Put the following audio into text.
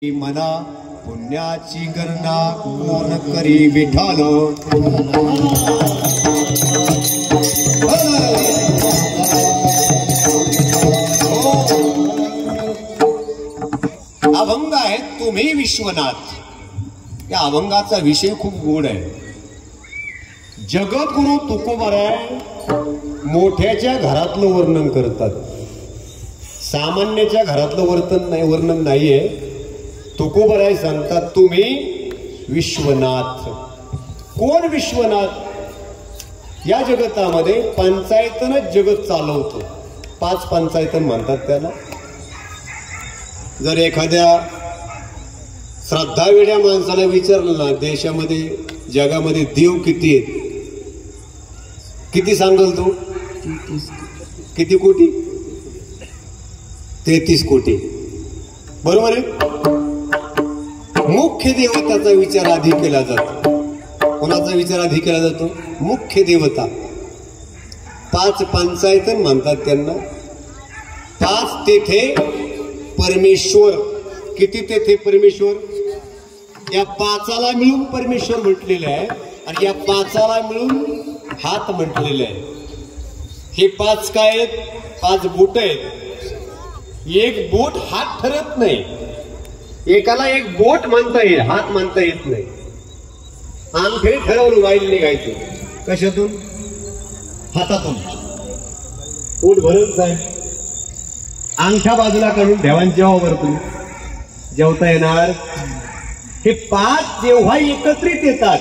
मना पुण्याची गणना कोण करी विठाल। अभंग आहे तुम्ही विश्वनाथ। या अभंगाचा विषय खूप गोड आहे। जगद्गुरु तुकोबाराय मोठ्याच्या घरातलं वर्णन करतात, सामान्याच्या घरातलं वर्णन नाहीये। तुकोबाराय सांगतात तुम्ही विश्वनाथ। कोण विश्वनाथ? या जगतामध्ये पंचायतनच जगत चालवतो। 5 पंचायतन म्हणतात त्याला। जर एखाद्या श्रद्धावेड्या माणसाला विचारलं ना देशामध्ये जगामध्ये देव किती आहेत, किती सांगल तो? किती कोटी? 33 कोटी। बरोबर आहे। मुख्य देवताचा विचार आधी केला जातो। कोणाचा विचार आधी केला जातो? मुख्य देवता। 5 पंचायतन म्हणतात त्यांना। 5 तेथे परमेश्वर। किती तेथे परमेश्वर? या 5ला मिळून परमेश्वर म्हटलेलं आहे आणि या 5ला मिळून हात म्हटलेलं आहे। हे 5 काय आहेत? 5 बोट आहेत। एक बोट हात ठरत नाही। एकाला एक बोट म्हणता येईल, हात म्हणता येत नाही। अंगठे ठरवून वाईल निघायचं कशातून? हातातून। पोट भरत जाय, अंगठा बाजूला काढून ठेवान जेव्हा वरतून जेवता येणार। हे 5 जेव्हा एकत्रित येतात